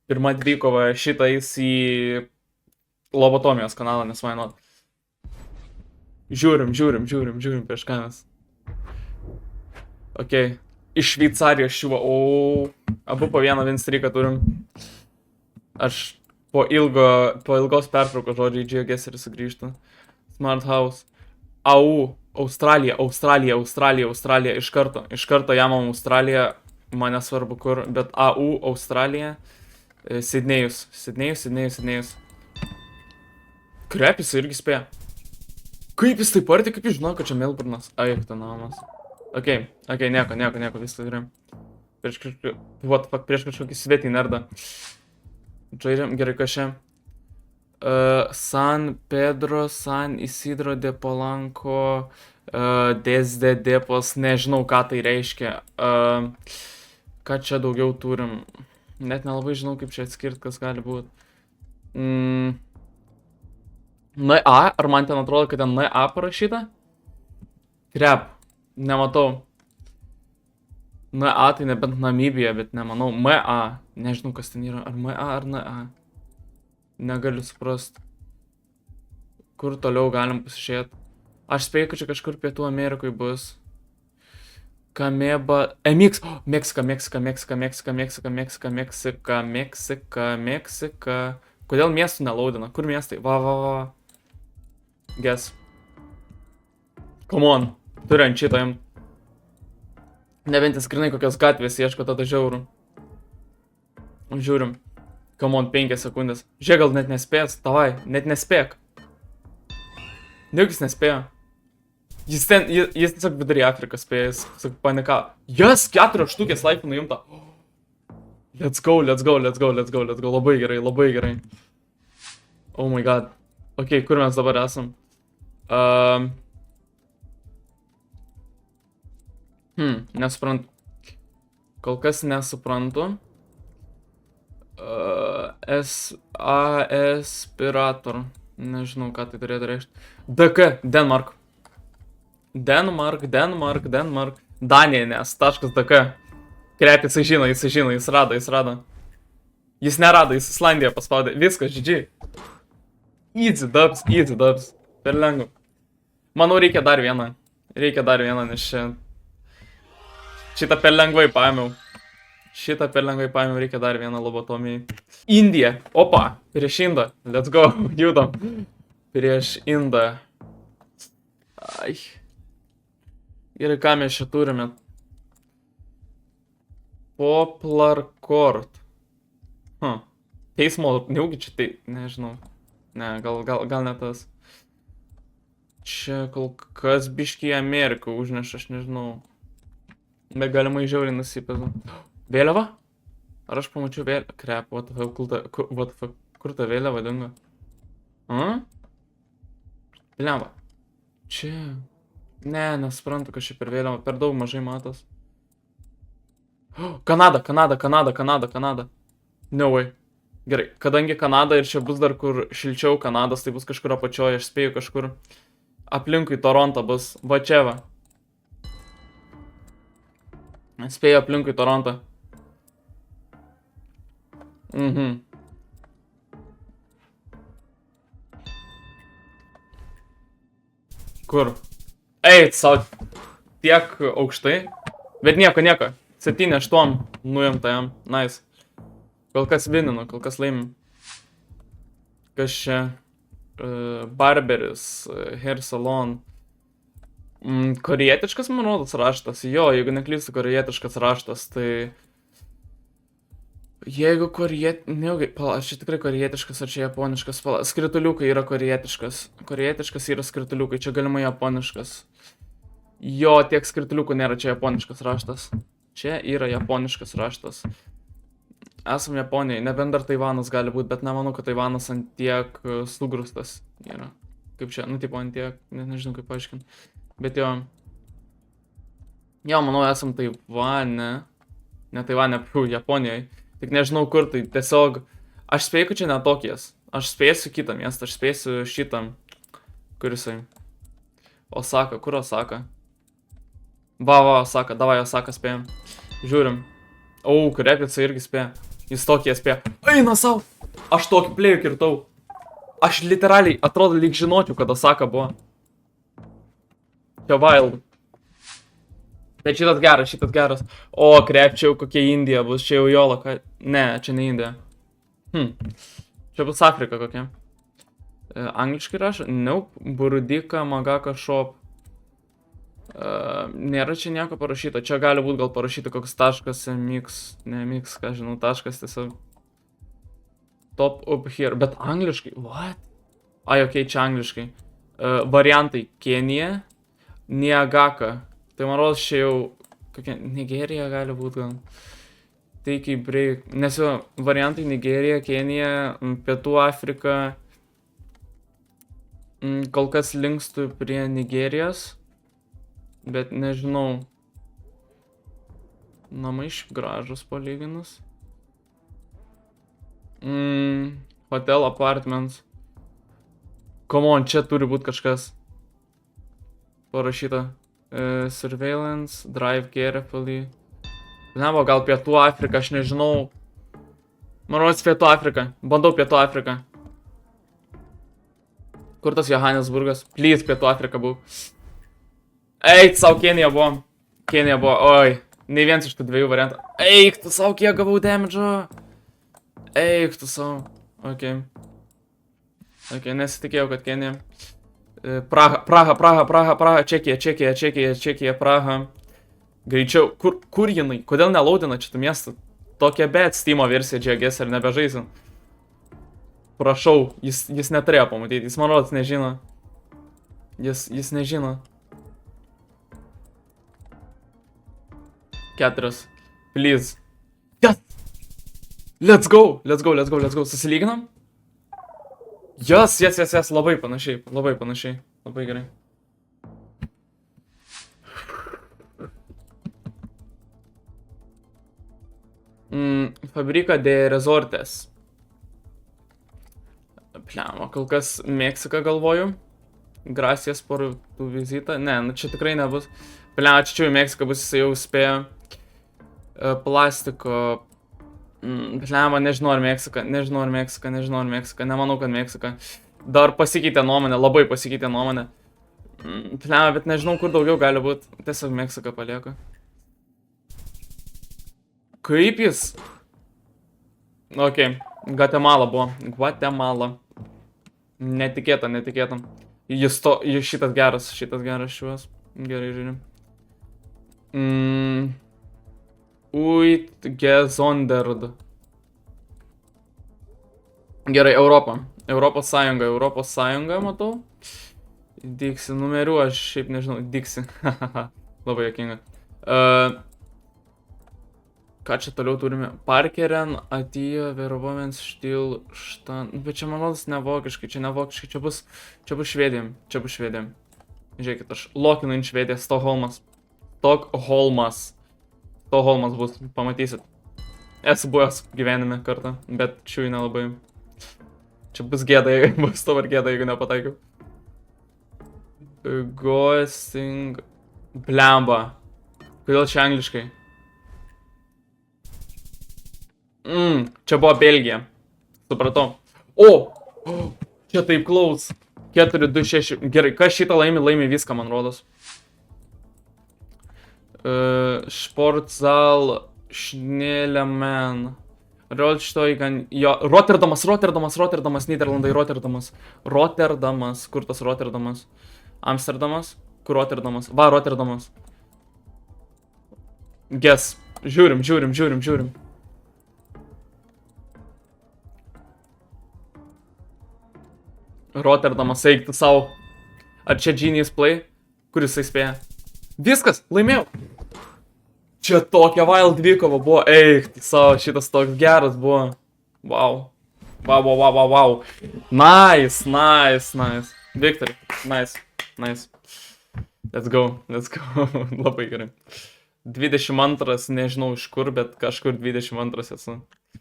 pirma dvikova šitais į lobotomijos kanalą, nes man žiūrim prieš kameras. Ok. Iš Šveicarijos šiuo. Abu po vieną vinstryką turim. Aš po ilgos pertraukos žodžiai džiaugiasi ir sugrįžtu. Smart House. Australija. Iš karto jamam Australija. Man nesvarbu kur, bet Australija. Sidnėjus. Krep, jis irgi spėjo. Kaip jis taip arti, kaip jis žino, kad čia Melburnas. Eik, ta namas. Ok, nieko, viskas gerai. Prieš kažkokį svetį nerdą. Žaidžiam, gerai, kas čia. San Pedro, San Isidro de Polanco, Desde Depos, nežinau, ką tai reiškia. Ką čia daugiau turim? Net nelabai žinau, kaip čia atskirti, kas gali būti. NA, ar man ten atrodo, kad ten NA parašyta? Krep, nematau. NA tai nebent Namibija, bet nemanau. MA, nežinau, kas ten yra. Ar MA, ar NA. Negaliu suprast. Kur toliau galim pasižiūrėti. Aš spėju, kad čia kažkur Pietų Amerikoje bus. Kameba... Meksika. Kodėl miestų nelaudina? Kur miestai? Va. Guess. Come on. Turi ant šito jam. Nebent skrinai kokios gatvės ieško tada žiaurų. Žiūrim. Come on, 5 sekundės. Žiūrėk, gal net nespės. Davai, net nespėk. Nieks nespėjo. Jis tiesiog vidury Afriką spėjo, jis panika. Jas, 4 štukės laipų nuimta. Let's go. Labai gerai. Oh my god. Ok, kur mes dabar esam? Nesuprantu. Kol kas nesuprantu. Aspirator. Nežinau, ką tai turėtų reikšti. DK, Denmark. Danija, nes taškas DK. Krep, jisai žino, jis rado. Jis nerado, jis Islandiją paspaudė. Viskas, GG. Easy dubs. Per lengva. Manau, reikia dar vieną, nes šitą per lengvai paėmiau. Reikia dar vieną lobotomijai. Indija. Opa, prieš Indą. Let's go, judam. Prieš Indą. Ai. Ir ką mes čia turime? Poplar Court. Teismo, neugi čia tai, nežinau. Ne, gal ne tas. Čia kol kas biškį Ameriką užneša, aš nežinau. Bet galimai žiauriai nusipėzu. Vėliava? Ar aš pamačiau vėliavą? Krep, what the fuck, kur ta vėliava dingo? Vėliava. Čia. Ne, nesuprantu, kas čia per vėliavą, per daug mažai matos. Kanada. No way. Gerai, kadangi Kanada ir čia bus dar kur šilčiau Kanados, tai bus kažkur apačioje, aš spėju kažkur aplinkui Toronto bus. Va čia va. Spėju aplinkui Toronto. Kur? Eit, sau tiek aukštai. Bet nieko. 7-8 nuimta jam. Nice. Kol kas vininu, kol kas laimim. Kas čia? Barberis, hair salon. Korejietiškas, man rodos, raštas. Jo, jeigu neklystu, korejietiškas raštas, tai... Jeigu aš čia tikrai korejietiškas, ar čia japoniškas? Skrituliukai yra korejietiškas. Korejietiškas yra skrituliukai, čia galimai japoniškas. Jo, tiek skrituliukų nėra, čia japoniškas raštas. Čia yra japoniškas raštas. Esam Japonijai, nebent dar Taivanas gali būti, bet nemanau, kad Taivanas ant tiek sugrūstas yra. Kaip čia, tipo ant tiek, nežinau kaip paaiškinti. Bet jo, manau, esam Taivane. Ne Taivane, Japonijai. Tik nežinau kur, tai tiesiog, aš spėju, kad čia netokijas. Aš spėsiu kitą miestą, aš spėsiu šitam. Kur jisai? Osaka, kur Osaka? Va, Osaka, davai Osaka spėjom. Žiūrim. Krepicai irgi spėjo. Jis tokį spėjo. Eina savo. Aš tokį plėjų kirtau. Aš literaliai atrodo lyg žinočiau, kad Osaka buvo. Čia wild. Bet šitas geras. O, krepčiau, kokia Indija bus. Čia jau Jola. Ne, čia ne Indija. Čia bus Afrika kokia. Angliškai rašo? Nope. Burudika, Magaka, Shop. Nėra čia nieko parašyta. Čia gali būti gal parašyta koks taškas, mix, ne mix, ką žinau, taškas tiesiog. Top up here. Bet angliškai, what? Ai, okei, čia angliškai. Variantai Kenija, Niagaka. Tai man rodos čia jau kokia Nigerija gali būti gal. Take a break. Nes jau variantai Nigerija, Kenija, Pietų Afrika. Kol kas linkstu prie Nigerijos. Bet nežinau. Namai šiaip gražus palyginus. Hotel apartments. Come on, čia turi būti kažkas parašyta. Surveillance, drive carefully. Nebuvo, gal Pietų Afrika, aš nežinau. Man rodos Pietų Afrika. Bandau Pietų Afriką. Kur tas Johannesburgas? Please, Pietų Afrika buvo. Eik, savo Kenija buvo. Oi. Ne vienas iš tų dviejų variantų. Eik, tu savo, kiek gavau damage'o. Eik, tu savo. Ok, nesitikėjau, kad Kenija. Praha. Čekija, Praha. Greičiau. Kur jinai? Kodėl nelaudina šitą miestą? Tokia bet Steam'o versija džiagės ar nebežaisim. Prašau, jis neturėjo pamatyti. Jis man rodos nežino. Jis nežino. 4. Please. Yes! Let's go. Susilyginam? Yes. Labai panašiai. Labai gerai. Fabrika de Resortes. Pliamo, kol kas Meksika galvoju. Gracias por tu vizitą. Ne, nu čia tikrai nebus. Pliamo, čia jau Meksika bus, jis jau spėjo. Plastiko. Pliamo, nežinau ar Meksika. Nemanau, kad Meksika. Dar pasikeitė nuomonė, labai pasikeitė nuomonė. Pliamo, bet nežinau, kur daugiau gali būti. Tiesiog Meksika palieku. Kaip jis? Ok, Guatemala buvo. Netikėta. Šitas geras šiuos. Gerai žiūrim. Uitgesonderd. Gerai, Europą. Europos Sąjunga, matau. Dixi, numerių, aš šiaip nežinau. Dixi. Labai jokinga. Ką čia toliau turime? Parkeren, atėjo, Verovomens, Štil, Štan... Bet čia man rodos ne vokiškai, čia bus Švedija. Žiūrėkit, aš lokinu in Švediją, Stokholmas bus, pamatysit. Esu buvęs gyvenime kartą, bet šiui nelabai. Čia bus gėda, bus dabar gėda, jeigu nepataikiau. Ghosting... Blemba. Kodėl čia angliškai? Čia buvo Belgija. Supratau. O! Čia taip close. 4-2-6. Gerai, kas šitą laimi viską, man rodos. Sportzal Schnellemann. Rotterdamas, Niderlandai, Rotterdamas. Kur tas Rotterdamas? Amsterdamas? Kur Rotterdamas? Va, Rotterdamas. Guess. Žiūrim. Rotterdamas, eiktų savo. Ar čia Genius Play? Kur jisai spėja? Viskas, laimėjau. Čia tokia wild dvikova buvo. Eiktų savo, šitas toks geras buvo. Wow. Nice. Victory. Nice. Let's go. Labai gerai. 22, nežinau iš kur, bet kažkur 22 esu.